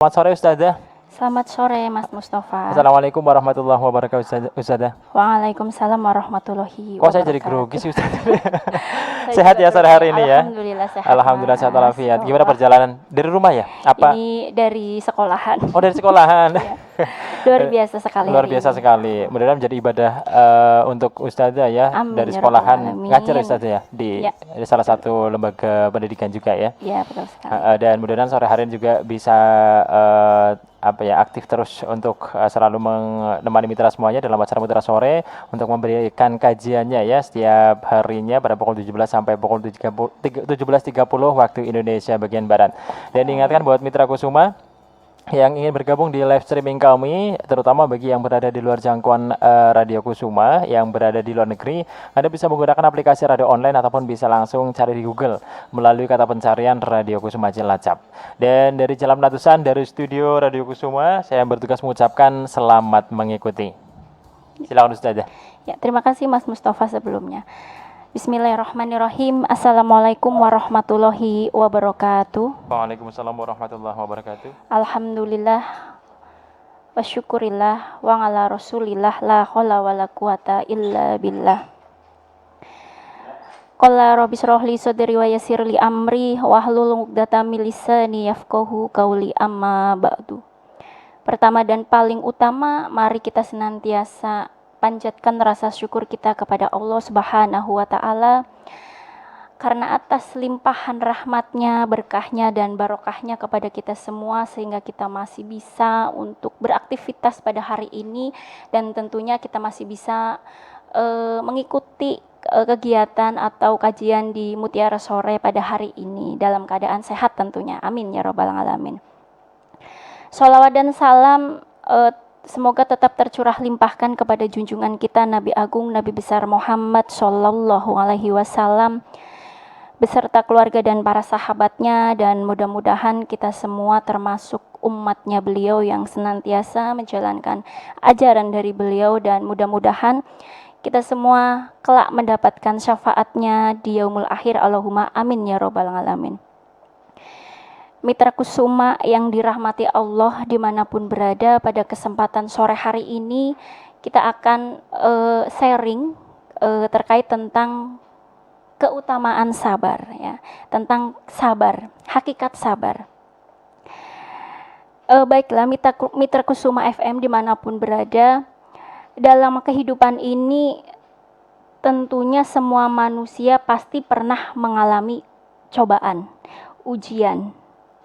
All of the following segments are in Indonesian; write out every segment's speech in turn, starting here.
Selamat sore Ustazah. Selamat sore Mas Mustafa. Assalamualaikum warahmatullahi wabarakatuh Ustazah. Waalaikumsalam warahmatullahi Kok saya jadi wabarakatuh. grogi sih Ustazah? Sehat ya sore hari ini ya? Alhamdulillah sehat. Alhamdulillah sehat Mas. walafiat. Gimana perjalanan? Dari rumah ya? Apa? Ini dari sekolahan. Oh, dari sekolahan. Ya. Luar biasa sekali. Luar biasa sekali. Mudah-mudahan menjadi ibadah untuk Ustazah ya. Amin, dari ya sekolahan Rabbal Alamin. ngajar Ustazah ya di Ya. salah satu lembaga pendidikan juga ya. Ya, betul sekali. Dan mudah-mudahan sore hari ini juga bisa aktif terus untuk selalu menemani mitra semuanya dalam acara Mitra Sore untuk memberikan kajiannya ya setiap harinya pada pukul 17 sampai pukul 17.30 waktu Indonesia bagian barat. Dan diingatkan buat Mitra Kusuma yang ingin bergabung di live streaming kami, terutama bagi yang berada di luar jangkauan Radio Kusuma, yang berada di luar negeri, Anda bisa menggunakan aplikasi radio online ataupun bisa langsung cari di Google melalui kata pencarian Radio Kusuma Cilacap. Dan dari Jalan Latusan, dari studio Radio Kusuma, saya bertugas mengucapkan selamat mengikuti. Silakan Ustazah. Ya, terima kasih Mas Mustafa sebelumnya. Bismillahirrahmanirrahim. Assalamualaikum warahmatullahi wabarakatuh. Waalaikumsalam warahmatullahi wabarakatuh. Alhamdulillah wa syukurillah wa ala rasulillah la haula wala quwata illa billah. Qala rabbi shrah li sadri wa yassir li amri wahlul 'uqdatam min lisani yafqahu qawli amma ba'du. Pertama dan paling utama, mari kita senantiasa panjatkan rasa syukur kita kepada Allah Subhanahu wa Ta'ala karena atas limpahan rahmatnya, berkahnya dan barokahnya kepada kita semua sehingga kita masih bisa untuk beraktivitas pada hari ini dan tentunya kita masih bisa mengikuti kegiatan atau kajian di Mutiara Sore pada hari ini dalam keadaan sehat tentunya. Amin ya Rabbal Alamin. Sholawat dan salam semoga tetap tercurah limpahkan kepada junjungan kita Nabi Agung Nabi besar Muhammad Sallallahu Alaihi Wasallam beserta keluarga dan para sahabatnya, dan mudah-mudahan kita semua termasuk umatnya beliau yang senantiasa menjalankan ajaran dari beliau, dan mudah-mudahan kita semua kelak mendapatkan syafaatnya di yaumul akhir. Allahumma amin ya Rabbal Alamin. Mitra Kusuma yang dirahmati Allah dimanapun berada, pada kesempatan sore hari ini kita akan sharing terkait tentang keutamaan sabar ya, tentang sabar, hakikat sabar. Baiklah Mitra Kusuma FM dimanapun berada, dalam kehidupan ini tentunya semua manusia pasti pernah mengalami cobaan, ujian,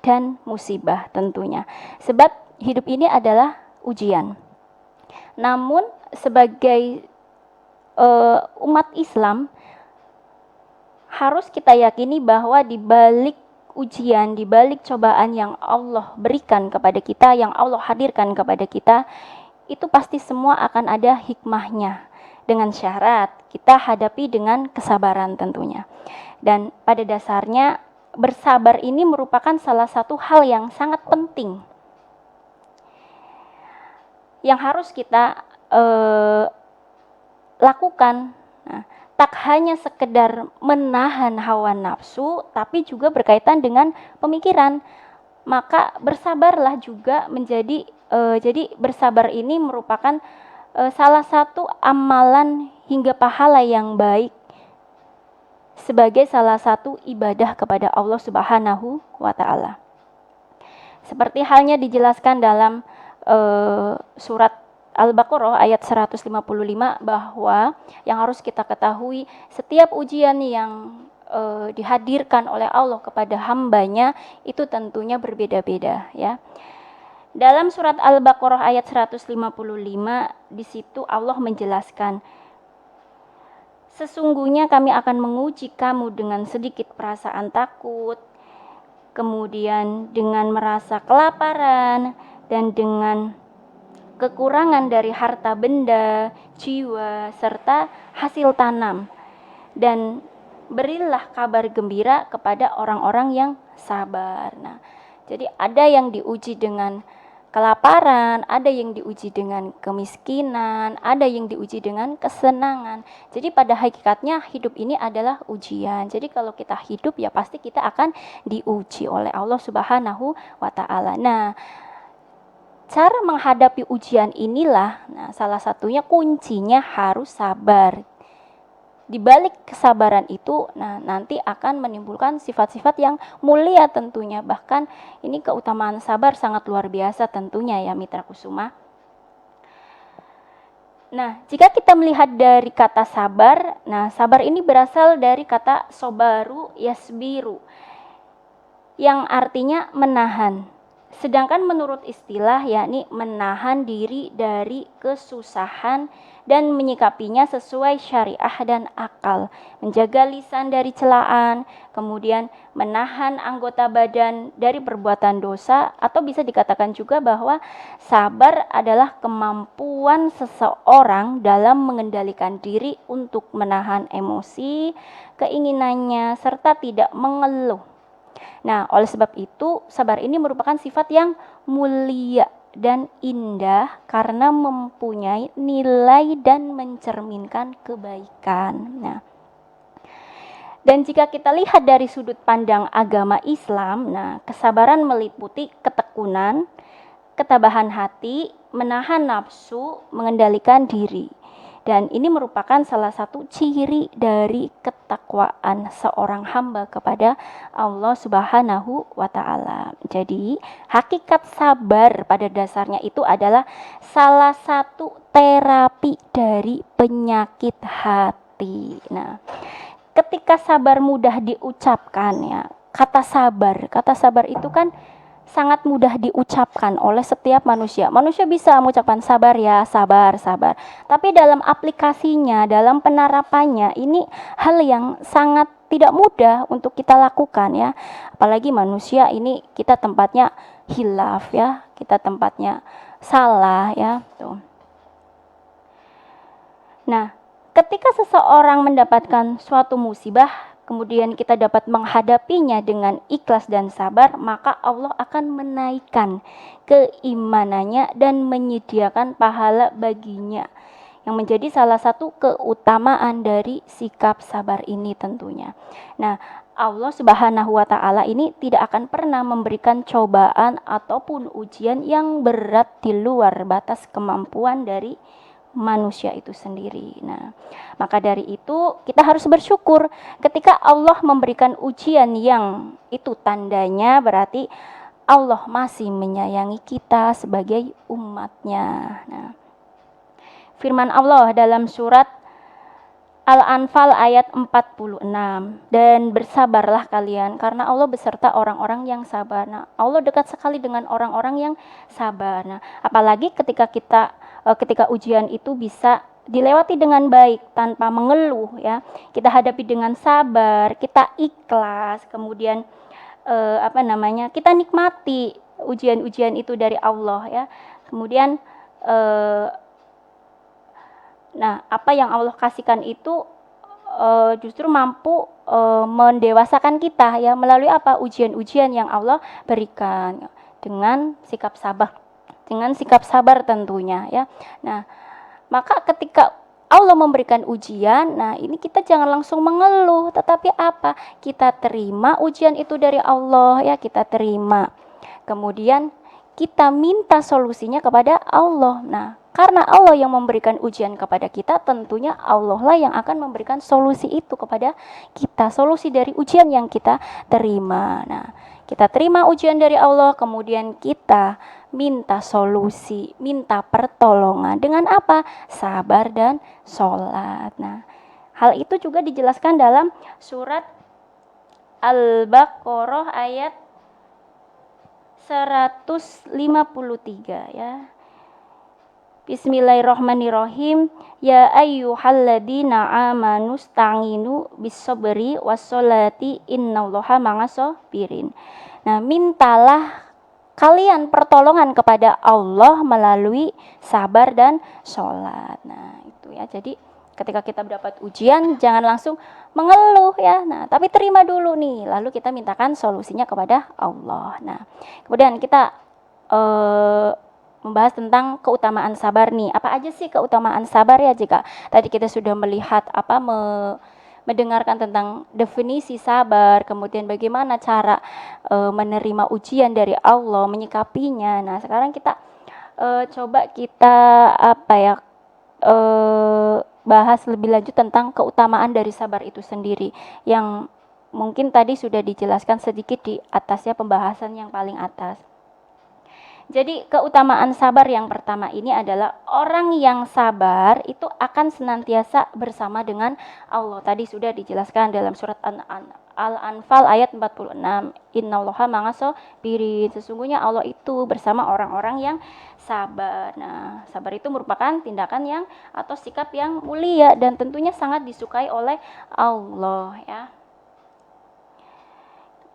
dan musibah tentunya. Sebab hidup ini adalah ujian. Namun sebagai umat Islam harus kita yakini bahwa di balik ujian, di balik cobaan yang Allah berikan kepada kita, yang Allah hadirkan kepada kita, itu pasti semua akan ada hikmahnya. Dengan syarat kita hadapi dengan kesabaran tentunya. Dan pada dasarnya bersabar ini merupakan salah satu hal yang sangat penting yang harus kita lakukan. Nah, tak hanya sekedar menahan hawa nafsu, tapi juga berkaitan dengan pemikiran. Maka bersabarlah juga menjadi jadi bersabar ini merupakan salah satu amalan hingga pahala yang baik sebagai salah satu ibadah kepada Allah Subhanahu wa Ta'ala. Seperti halnya dijelaskan dalam surat Al-Baqarah ayat 155 bahwa yang harus kita ketahui, setiap ujian yang dihadirkan oleh Allah kepada hambanya itu tentunya berbeda-beda ya. Dalam surat Al-Baqarah ayat 155 di situ Allah menjelaskan, sesungguhnya kami akan menguji kamu dengan sedikit perasaan takut, kemudian dengan merasa kelaparan, dan dengan kekurangan dari harta benda, jiwa, serta hasil tanam. Dan berilah kabar gembira kepada orang-orang yang sabar. Nah, jadi ada yang diuji dengan kelaparan, ada yang diuji dengan kemiskinan, ada yang diuji dengan kesenangan. Jadi pada hakikatnya hidup ini adalah ujian. Jadi kalau kita hidup ya pasti kita akan diuji oleh Allah Subhanahu wa Ta'ala. Nah, cara menghadapi ujian inilah, nah salah satunya kuncinya harus sabar. Di balik kesabaran itu, nah nanti akan menimbulkan sifat-sifat yang mulia tentunya. Bahkan ini keutamaan sabar sangat luar biasa tentunya ya Mitra Kusuma. Nah, jika kita melihat dari kata sabar, nah sabar ini berasal dari kata sobaru yasbiru, yang artinya menahan. Sedangkan menurut istilah yakni menahan diri dari kesusahan dan menyikapinya sesuai syariah dan akal, menjaga lisan dari celaan, kemudian menahan anggota badan dari perbuatan dosa, atau bisa dikatakan juga bahwa sabar adalah kemampuan seseorang dalam mengendalikan diri untuk menahan emosi, keinginannya, serta tidak mengeluh. Nah, oleh sebab itu, sabar ini merupakan sifat yang mulia dan indah karena mempunyai nilai dan mencerminkan kebaikan. Nah, dan jika kita lihat dari sudut pandang agama Islam, nah, kesabaran meliputi ketekunan, ketabahan hati, menahan nafsu, mengendalikan diri. Dan ini merupakan salah satu ciri dari ketakwaan seorang hamba kepada Allah Subhanahu wa Ta'ala. Jadi, hakikat sabar pada dasarnya itu adalah salah satu terapi dari penyakit hati. Nah, ketika sabar mudah diucapkan ya, kata sabar itu kan sangat mudah diucapkan oleh setiap manusia. Manusia bisa mengucapkan sabar ya, sabar. Tapi dalam aplikasinya, dalam penerapannya, ini hal yang sangat tidak mudah untuk kita lakukan ya. Apalagi manusia ini kita tempatnya hilaf ya, kita tempatnya salah ya. Tuh. Nah, ketika seseorang mendapatkan suatu musibah, kemudian kita dapat menghadapinya dengan ikhlas dan sabar, maka Allah akan menaikkan keimanannya dan menyediakan pahala baginya, yang menjadi salah satu keutamaan dari sikap sabar ini tentunya. Nah, Allah Subhanahu wa Ta'ala ini tidak akan pernah memberikan cobaan ataupun ujian yang berat di luar batas kemampuan dari manusia itu sendiri. Nah, maka dari itu kita harus bersyukur ketika Allah memberikan ujian yang itu tandanya berarti Allah masih menyayangi kita sebagai umatnya. Nah, firman Allah dalam surat Al-Anfal ayat 46, dan bersabarlah kalian karena Allah beserta orang-orang yang sabar. Nah, Allah dekat sekali dengan orang-orang yang sabar. Nah, apalagi ketika ujian itu bisa dilewati dengan baik tanpa mengeluh ya, kita hadapi dengan sabar, kita ikhlas, kemudian kita nikmati ujian-ujian itu dari Allah ya. Kemudian apa yang Allah kasihkan itu justru mampu mendewasakan kita ya, melalui apa, ujian-ujian yang Allah berikan dengan sikap sabar tentunya ya. Nah, maka ketika Allah memberikan ujian, nah ini kita jangan langsung mengeluh, tetapi apa? Kita terima ujian itu dari Allah ya, kita terima. Kemudian kita minta solusinya kepada Allah. Nah, karena Allah yang memberikan ujian kepada kita, tentunya Allah lah yang akan memberikan solusi itu kepada kita, solusi dari ujian yang kita terima. Nah, kita terima ujian dari Allah, kemudian kita minta solusi, minta pertolongan dengan apa? Sabar dan sholat. Nah, hal itu juga dijelaskan dalam surat Al-Baqarah ayat 153 ya. Bismillahirrahmanirrahim. Ya ayyuhalladzina amanu sta'inu bis-sabri was-sholati innallaha ma'as-sabirin. Nah, mintalah kalian pertolongan kepada Allah melalui sabar dan sholat. Nah, itu ya. Jadi ketika kita mendapat ujian, jangan langsung mengeluh ya. Nah, tapi terima dulu nih, lalu kita mintakan solusinya kepada Allah. Nah, kemudian kita membahas tentang keutamaan sabar nih. Apa aja sih keutamaan sabar ya? Jika tadi kita sudah melihat mendengarkan tentang definisi sabar, kemudian bagaimana cara menerima ujian dari Allah, menyikapinya. Nah, sekarang kita coba kita bahas lebih lanjut tentang keutamaan dari sabar itu sendiri, yang mungkin tadi sudah dijelaskan sedikit di atasnya, pembahasan yang paling atas. Jadi keutamaan sabar yang pertama ini adalah orang yang sabar itu akan senantiasa bersama dengan Allah. Tadi sudah dijelaskan dalam surat Al-Anfal ayat 46. Innallaha ma'as-sabirin. Sesungguhnya Allah itu bersama orang-orang yang sabar. Nah, sabar itu merupakan tindakan yang atau sikap yang mulia dan tentunya sangat disukai oleh Allah, ya.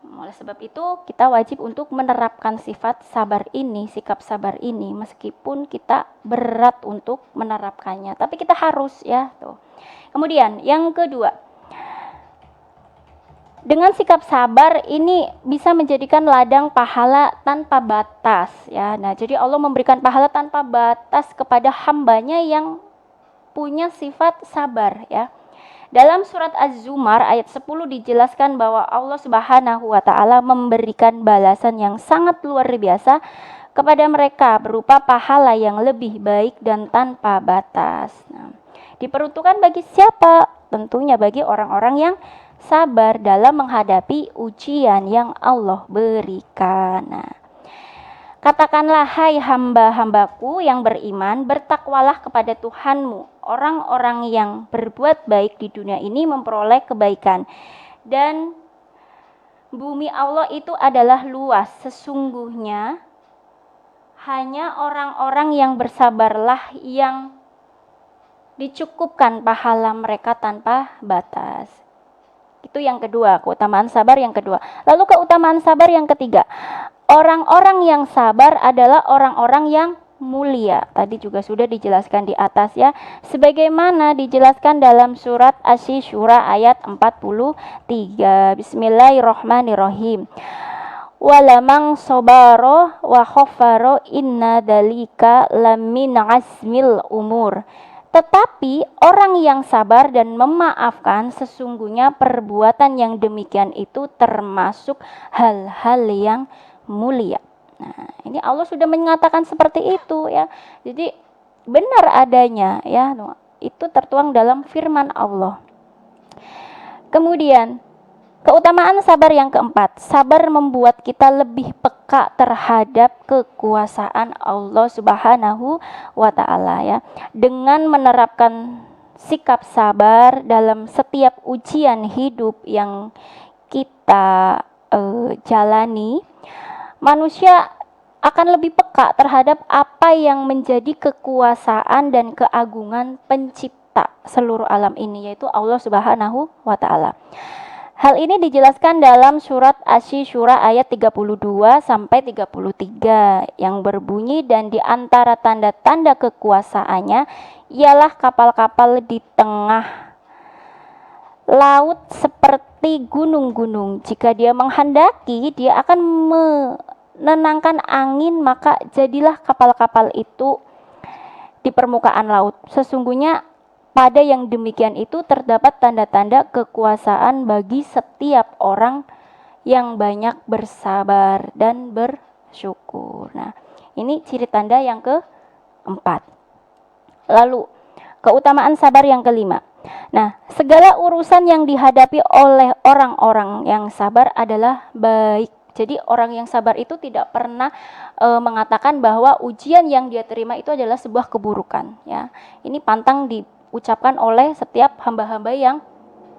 Oleh sebab itu, kita wajib untuk menerapkan sifat sabar ini, sikap sabar ini, meskipun kita berat untuk menerapkannya. Tapi kita harus, ya. Tuh. Kemudian, yang kedua, dengan sikap sabar ini bisa menjadikan ladang pahala tanpa batas, ya. Nah, jadi Allah memberikan pahala tanpa batas kepada hambanya yang punya sifat sabar, ya. Dalam surat Az-Zumar ayat 10 dijelaskan bahwa Allah Subhanahu wa taala memberikan balasan yang sangat luar biasa kepada mereka berupa pahala yang lebih baik dan tanpa batas. Nah, diperuntukkan bagi siapa? Tentunya bagi orang-orang yang sabar dalam menghadapi ujian yang Allah berikan. Nah, katakanlah, hai hamba-hambaku yang beriman, bertakwalah kepada Tuhanmu. Orang-orang yang berbuat baik di dunia ini memperoleh kebaikan. Dan bumi Allah itu adalah luas. Sesungguhnya hanya orang-orang yang bersabarlah yang dicukupkan pahala mereka tanpa batas. Itu yang kedua, keutamaan sabar yang kedua. Lalu keutamaan sabar yang ketiga, orang-orang yang sabar adalah orang-orang yang mulia. Tadi juga sudah dijelaskan di atas, ya. Sebagaimana dijelaskan dalam surat Asy-Syura ayat 43. Bismillahirrahmanirrahim. Walamang sobaro wa khofaro inna dalika lamin azmil umur. Tetapi orang yang sabar dan memaafkan, sesungguhnya perbuatan yang demikian itu termasuk hal-hal yang mulia. Nah, ini Allah sudah mengatakan seperti itu, ya. Jadi benar adanya, ya. Itu tertuang dalam firman Allah. Kemudian keutamaan sabar yang keempat, sabar membuat kita lebih peka terhadap kekuasaan Allah Subhanahu wa taala, ya. Dengan menerapkan sikap sabar dalam setiap ujian hidup yang kita jalani, manusia akan lebih peka terhadap apa yang menjadi kekuasaan dan keagungan pencipta seluruh alam ini, yaitu Allah Subhanahu wa taala. Hal ini dijelaskan dalam surat Asy-Syura ayat 32 sampai 33 yang berbunyi, dan di antara tanda-tanda kekuasaannya ialah kapal-kapal di tengah laut seperti gunung-gunung. Jika dia menghendaki, dia akan menenangkan angin, maka jadilah kapal-kapal itu di permukaan laut. Sesungguhnya pada yang demikian itu terdapat tanda-tanda kekuasaan bagi setiap orang yang banyak bersabar dan bersyukur. Nah, ini ciri tanda yang keempat. Lalu, keutamaan sabar yang kelima. Nah, segala urusan yang dihadapi oleh orang-orang yang sabar adalah baik. Jadi orang yang sabar itu tidak pernah mengatakan bahwa ujian yang dia terima itu adalah sebuah keburukan, ya. Ini pantang diucapkan oleh setiap hamba-hamba yang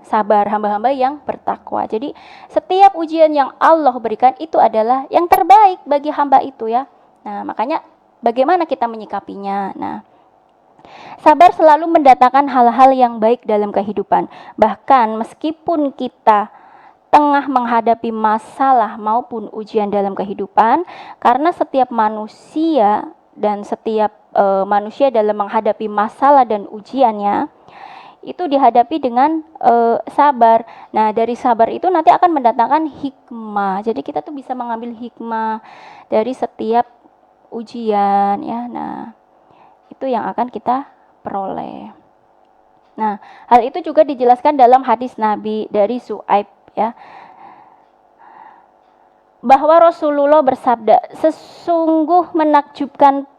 sabar, hamba-hamba yang bertakwa. Jadi setiap ujian yang Allah berikan itu adalah yang terbaik bagi hamba itu, ya. Nah, makanya bagaimana kita menyikapinya? Nah, sabar selalu mendatangkan hal-hal yang baik dalam kehidupan. Bahkan meskipun kita tengah menghadapi masalah maupun ujian dalam kehidupan, karena setiap manusia dan setiap manusia dalam menghadapi masalah dan ujiannya itu dihadapi dengan sabar. Nah, dari sabar itu nanti akan mendatangkan hikmah. Jadi kita tuh bisa mengambil hikmah dari setiap ujian, ya. Nah, itu yang akan kita peroleh. Nah, hal itu juga dijelaskan dalam hadis Nabi dari Su'aib, ya, bahwa Rasulullah bersabda, sesungguh menakjubkan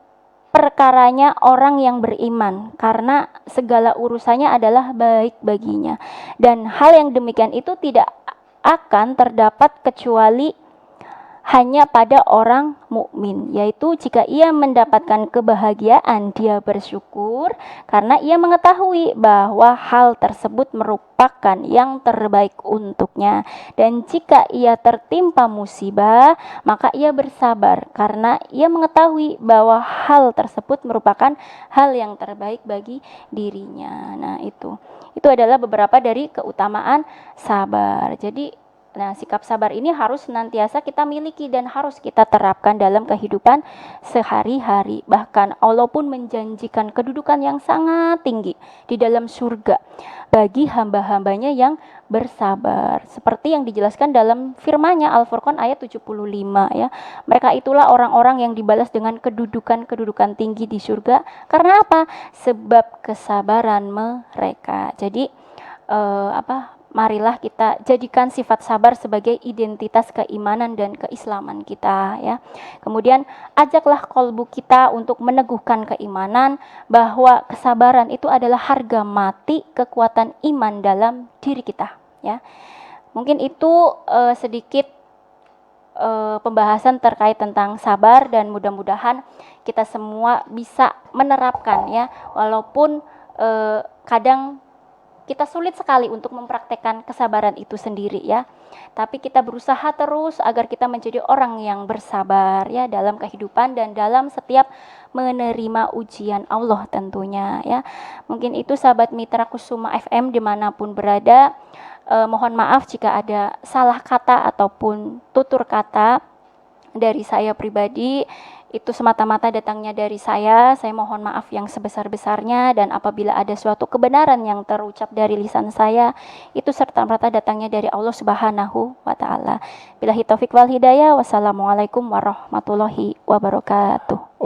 perkaranya orang yang beriman, karena segala urusannya adalah baik baginya. Dan hal yang demikian itu tidak akan terdapat kecuali hanya pada orang mukmin, yaitu jika ia mendapatkan kebahagiaan, dia bersyukur karena ia mengetahui bahwa hal tersebut merupakan yang terbaik untuknya. Dan jika ia tertimpa musibah, maka ia bersabar karena ia mengetahui bahwa hal tersebut merupakan hal yang terbaik bagi dirinya. Nah, itu adalah beberapa dari keutamaan sabar. Jadi sikap sabar ini harus senantiasa kita miliki dan harus kita terapkan dalam kehidupan sehari-hari. Bahkan Allah pun menjanjikan kedudukan yang sangat tinggi di dalam surga bagi hamba-hambanya yang bersabar. Seperti yang dijelaskan dalam firman-Nya Al-Furqan ayat 75 ya. Mereka itulah orang-orang yang dibalas dengan kedudukan-kedudukan tinggi di surga. Karena apa? Sebab kesabaran mereka. Jadi marilah kita jadikan sifat sabar sebagai identitas keimanan dan keislaman kita ya. Kemudian ajaklah kolbu kita untuk meneguhkan keimanan bahwa kesabaran itu adalah harga mati kekuatan iman dalam diri kita ya. Mungkin itu sedikit pembahasan terkait tentang sabar, dan mudah-mudahan kita semua bisa menerapkan ya, walaupun kadang kita sulit sekali untuk mempraktekkan kesabaran itu sendiri ya. Tapi kita berusaha terus agar kita menjadi orang yang bersabar ya dalam kehidupan dan dalam setiap menerima ujian Allah tentunya ya. Mungkin itu sahabat Mitra Kusuma FM dimanapun berada. Mohon maaf jika ada salah kata ataupun tutur kata dari saya pribadi. Itu semata-mata datangnya dari saya mohon maaf yang sebesar-besarnya, dan apabila ada suatu kebenaran yang terucap dari lisan saya, itu serta-merta datangnya dari Allah Subhanahu wa Ta'ala. Billahi taufik wal hidayah, wassalamualaikum warahmatullahi wabarakatuh.